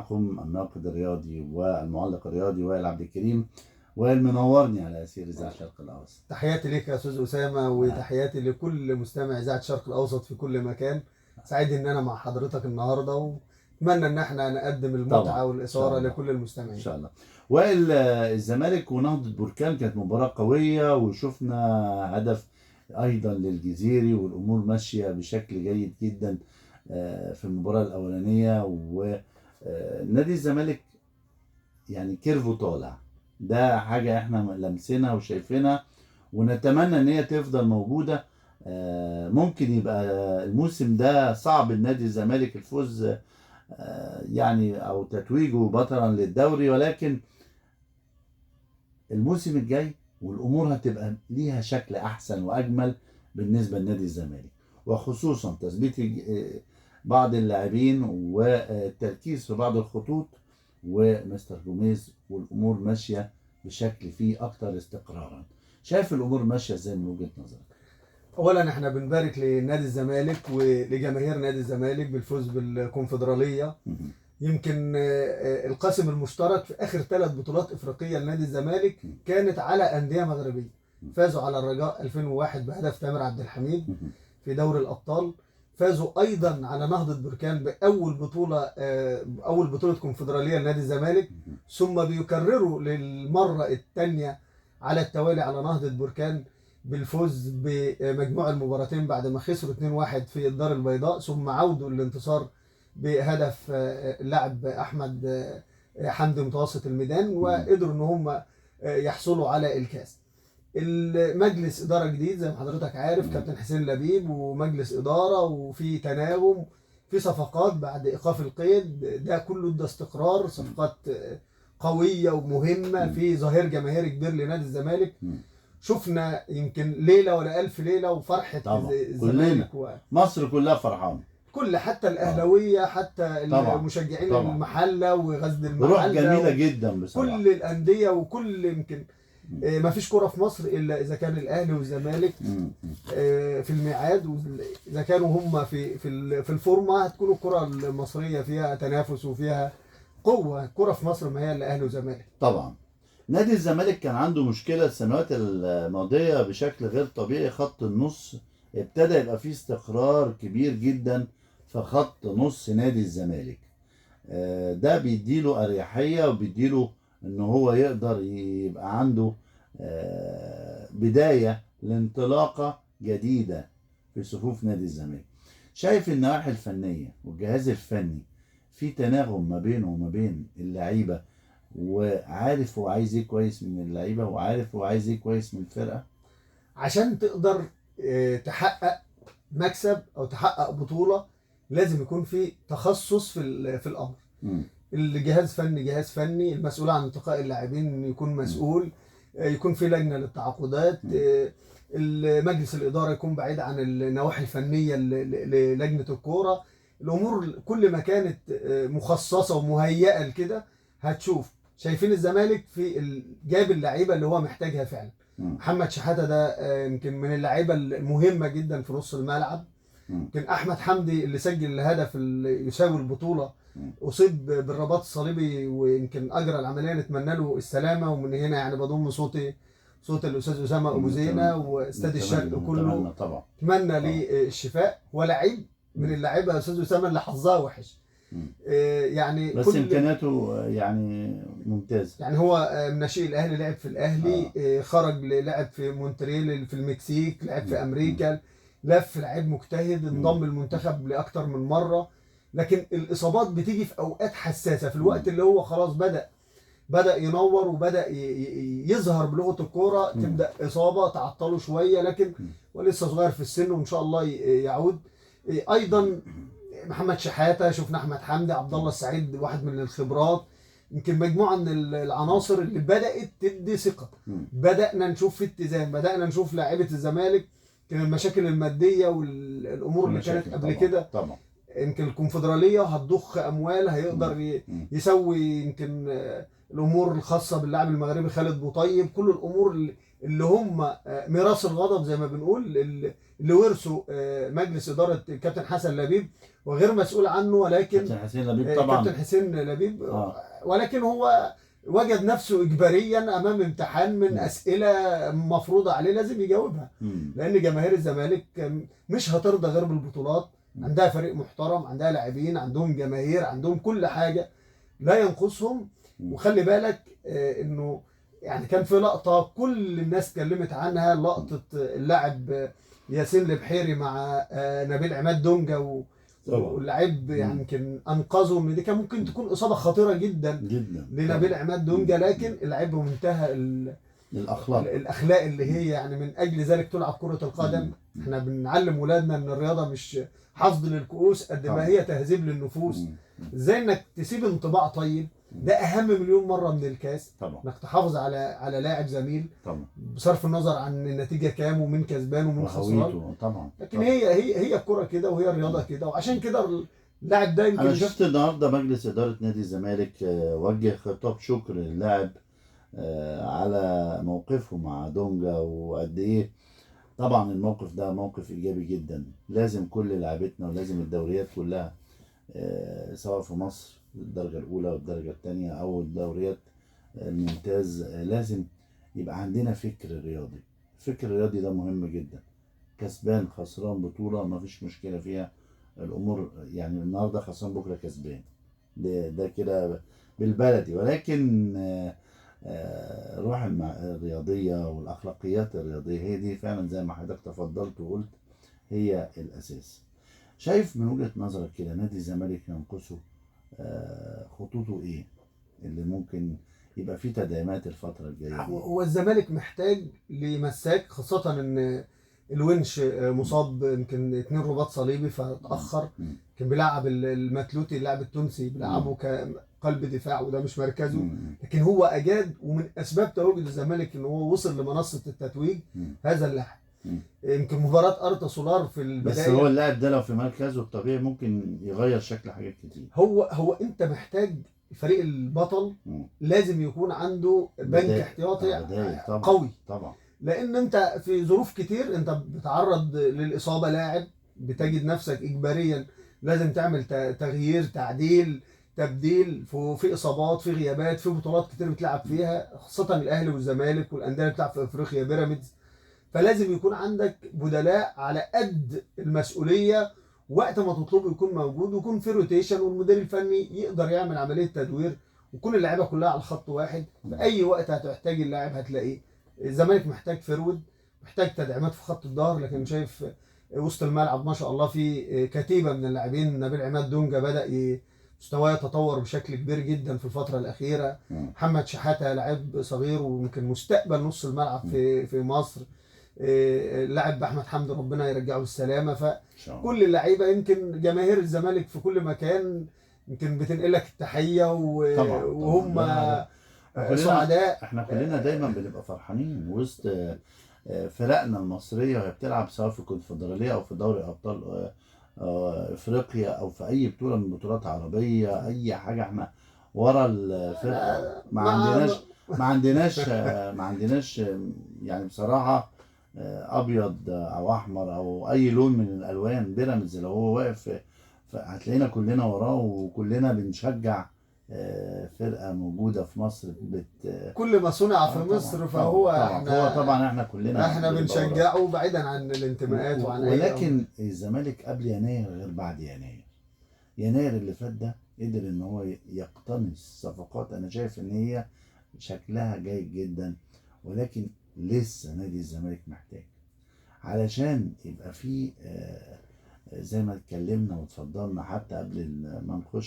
معكم الناقد الرياضي والمعلق الرياضي وائل عبد الكريم، وائل منورني على أثير إذاعة الشرق الأوسط. تحياتي ليك يا استاذ اسامه، وتحياتي لكل مستمع اذاعه الشرق الاوسط في كل مكان. سعيد ان انا مع حضرتك النهارده، واتمنى ان احنا نقدم المتعه والاثاره لكل المستمعين ان شاء الله. وائل، الزمالك ونهضة بركان كانت مباراة قوية، وشفنا هدف ايضا للجزيري، والامور ماشية بشكل جيد جدا في المباراة الاولانية. ونادي الزمالك يعني كيرفو طالع، ده حاجة احنا لمسنا وشايفينها، ونتمنى ان هي تفضل موجودة. ممكن يبقى الموسم ده صعب النادي الزمالك الفوز يعني او تتويجه بطلا للدوري، ولكن الموسم الجاي والامور هتبقى ليها شكل احسن واجمل بالنسبه لنادي الزمالك، وخصوصا تثبيت بعض اللاعبين والتركيز في بعض الخطوط ومستر جوميز، والامور ماشيه بشكل فيه اكتر استقرارا. شايف الامور ماشيه ازاي من وجهه نظرك؟ اولا احنا بنبارك لنادي الزمالك ولجماهير نادي الزمالك بالفوز بالكونفدراليه. يمكن القاسم المشترك في اخر 3 بطولات افريقيه لنادي الزمالك كانت على انديه مغربيه. فازوا على الرجاء 2001 بهدف تامر عبد الحميد في دوري الابطال. فازوا ايضا على نهضة بركان باول بطوله كونفدراليه لنادي الزمالك، ثم بيكرروا للمره الثانيه على التوالي على نهضة بركان بالفوز بمجموع المباراتين بعد ما خسروا 2-1 في الدار البيضاء، ثم عودوا للانتصار بهدف اللاعب احمد حمدي متوسط الميدان، وقدروا ان هم يحصلوا على الكاس. المجلس اداره جديد زي ما حضرتك عارف، كابتن حسين لبيب ومجلس اداره، وفي تناغم في صفقات بعد ايقاف القيد، ده كله ده استقرار، صفقات قويه ومهمه في ظهير جماهيري كبير لنادي الزمالك. شفنا يمكن ليله ولا الف ليله وفرحه الزمالك، مصر كلها فرحانه، حتى الاهلاويه، حتى المشجعين المحله وغزل المحله، روح جميله جدا بصراحه. كل الانديه وكل يمكن ما فيش كرة في مصر الا اذا كان الاهلي والزمالك في الميعاد، واذا كانوا هم في الفورمه هتكون الكرة المصريه فيها تنافس وفيها قوه. الكرة في مصر ما هي الا اهلي وزمالك. طبعا نادي الزمالك كان عنده مشكله السنوات الماضيه بشكل غير طبيعي. خط النص ابتدى يبقى فيه استقرار كبير جدا في خط نص نادي الزمالك، ده بيديله اريحيه وبيديله ان هو يقدر يبقى عنده بداية لانطلاقة جديدة في صفوف نادي الزمالك. شايف النواحي الفنية والجهاز الفني في تناغم ما بينه وما بين اللعيبة، وعارف هو عايز ايه كويس من اللعيبة، وعارف هو عايز ايه كويس من الفرقة، عشان تقدر تحقق مكسب او تحقق بطولة لازم يكون في تخصص في الامر. الجهاز فني جهاز فني، المسؤول عن انتقاء اللاعبين يكون مسؤول، يكون في لجنه للتعاقدات، المجلس الاداره يكون بعيد عن النواحي الفنيه للجنه الكوره. الامور كل ما كانت مخصصه ومهيئه لكده هتشوف. شايفين الزمالك في جاب اللعيبه اللي هو محتاجها فعلا. محمد شحاته ده يمكن من اللعيبه المهمه جدا في نص الملعب. يمكن احمد حمدي اللي سجل الهدف اللي يساوي البطوله اصيب بالرباط الصليبي، ويمكن اجرى العمليه، نتمنى له السلامه. ومن هنا يعني بضم صوت الاستاذ اسامه ابو زينه واستاد الشرق كله، اتمنى ليه الشفاء. ولعيب من اللاعيبه يا استاذ اسامه اللي حظها وحش، يعني بس امكانياته يعني ممتازه. يعني هو من ناشئ الاهلي، لعب في الاهلي، خرج لعب في مونتريال في المكسيك، لعب في امريكا، لف لعيب مجتهد، انضم المنتخب لاكتر من مره. لكن الاصابات بتيجي في اوقات حساسه، في الوقت اللي هو خلاص بدا ينور وبدا يظهر بلغه الكوره، تبدا اصابه تعطله شويه، لكن ولسه صغير في السن وان شاء الله يعود. ايضا محمد شحاته، شفنا احمد حمدي، عبد الله السعيد واحد من الخبرات. يمكن مجموعه من العناصر اللي بدات تدي ثقه، بدانا نشوف في اتزان، بدانا نشوف لاعيبه الزمالك. كان المشاكل الماديه والامور اللي كانت قبل كده طبعا يمكن الكونفدراليه هتضخ اموال، هيقدر يسوي يمكن الامور الخاصه باللاعب المغربي خالد بوطيب، كل الامور اللي هم ميراث الغضب زي ما بنقول، اللي ورثوا مجلس اداره الكابتن حسن لبيب، وغير مسؤول عنه، ولكن كابتن حسين لبيب كابتن طبعا. حسين لبيب، اه. ولكن هو وجد نفسه اجباريا امام امتحان من مم. اسئله مفروضه عليه لازم يجاوبها، مم. لان جماهير الزمالك مش هترضى غير بالبطولات. مم. عندها فريق محترم، عندها لاعبين، عندهم جماهير، عندهم كل حاجه لا ينقصهم. مم. وخلي بالك انه يعني كان في لقطه كل الناس اتكلمت عنها، لقطه اللاعب ياسين البحيري مع نبيل عماد دونجا طبعا. واللاعب يعني مم. يمكن انقذه، ان دي كان ممكن تكون اصابه خطيره جدا جدا لنبيل طبعا. عماد دونجا، مم. لكن اللاعب بمنتهى الاخلاق. الاخلاق اللي هي يعني من اجل ذلك تلعب كره القدم. مم. احنا بنعلم ولادنا ان الرياضه مش حصد للكؤوس قد ما طبعا. هي تهذيب للنفوس. مم. ازاي انك تسيب انطباع طيب، ده اهم مليون مره من الكاس. طبعا. انك تحافظ على لاعب زميل طبعا. بصرف النظر عن النتيجه كام ومين كسبان ومين خسران، وهويته طبعا. لكن طبعا. هي الكره كده وهي الرياضه كده، وعشان كده اللاعب ده يمكن انا شفت النهارده مجلس اداره نادي الزمالك وجه خطاب شكر للاعب على موقفه مع دونجا، وقد ايه طبعا الموقف ده موقف ايجابي جدا. لازم كل لعيبتنا ولازم الدوريات كلها سواء في مصر الدرجه الاولى والدرجه الثانيه او الدوريات الممتاز، لازم يبقى عندنا فكر رياضي. الفكر الرياضي ده مهم جدا. كسبان خسران بطوله ما فيش مشكله فيها، الامور يعني النهارده خسران بكره كسبان، ده كده بالبلدي. ولكن روح الرياضيه والاخلاقيات الرياضيه هي دي فعلا زي ما حضرتك تفضلت وقلت هي الاساس. شايف من وجهه نظرك كده نادي الزمالك ينقصه خطوطه ايه اللي ممكن يبقى فيه تدعيمات الفتره الجايه دي؟ هو الزمالك محتاج لمساك، خاصة ان الونش مصاب يمكن 2 رباط صليبي فتأخر. مم. كان بيلعب المتلوتي اللاعب التونسي بيلعبه كقلب دفاع وده مش مركزه، مم. لكن هو اجاد، ومن اسباب تواجد الزمالك ان هو وصل لمنصة التتويج مم. هذا اللاعب. مم. يمكن مباراة ارتا سولار في بس البداية، هو اللاعب ده لو في مركزه الطبيعي ممكن يغير شكل حاجات كتير. هو انت محتاج فريق البطل مم. لازم يكون عنده بنك احتياطي بدايل طبعا. قوي، طبعا. لان انت في ظروف كتير انت بتعرض للاصابه لاعب، بتجد نفسك اجباريا لازم تعمل تغيير، تعديل، تبديل، في اصابات، في غيابات، في بطولات كتير بتلعب فيها، خاصه الاهلي والزمالك والانديه اللي بتلعب في افريقيا بيراميدز. فلازم يكون عندك بدلاء على قد المسؤوليه، وقت ما تطلبه يكون موجود، ويكون في روتيشن، والمدير الفني يقدر يعمل عمليه تدوير، ويكون اللعيبه كلها على خط واحد. في اي وقت هتحتاج اللاعب هتلاقيه. الزمالك محتاج فرود، محتاج تدعيمات في خط الظهر، لكن شايف وسط الملعب ما شاء الله في كتيبه من اللاعبين. نبيل عماد دونجا بدأ مستواه يتطور بشكل كبير جدا في الفتره الاخيره. مم. محمد شحاته لاعب صغير ويمكن مستقبل نص الملعب في مصر. اللاعب احمد حمدي ربنا يرجعه بالسلامه. ان شاء الله. فكل اللعيبه يمكن جماهير الزمالك في كل مكان يمكن بتنقل لك التحيه طبعا. وهم لا. سعداء. احنا كلنا دايما بنبقى فرحانين وسط فرقنا المصريه وهي بتلعب سواء في الكونفدراليه او في دوري ابطال افريقيا او في اي بطوله من بطولات عربيه، اي حاجه احنا ورا الفرقه. ما عندناش يعني بصراحه ابيض او احمر او اي لون من الالوان. بيراميدز لو هو واقف هتلاقينا كلنا وراه وكلنا بنشجع فرقه موجوده في مصر كل ما صنع في مصر فهو احنا كلنا احنا بنشجعه بعيدا عن الانتماءات وعن ولكن الزمالك قبل يناير غير بعد يناير. يناير اللي فات ده قدر ان هو يقتنص صفقات انا شايف ان هي شكلها جيد جدا، ولكن لسه نادي الزمالك محتاج علشان يبقى فيه زي ما اتكلمنا واتفضلنا حتى قبل ما نخش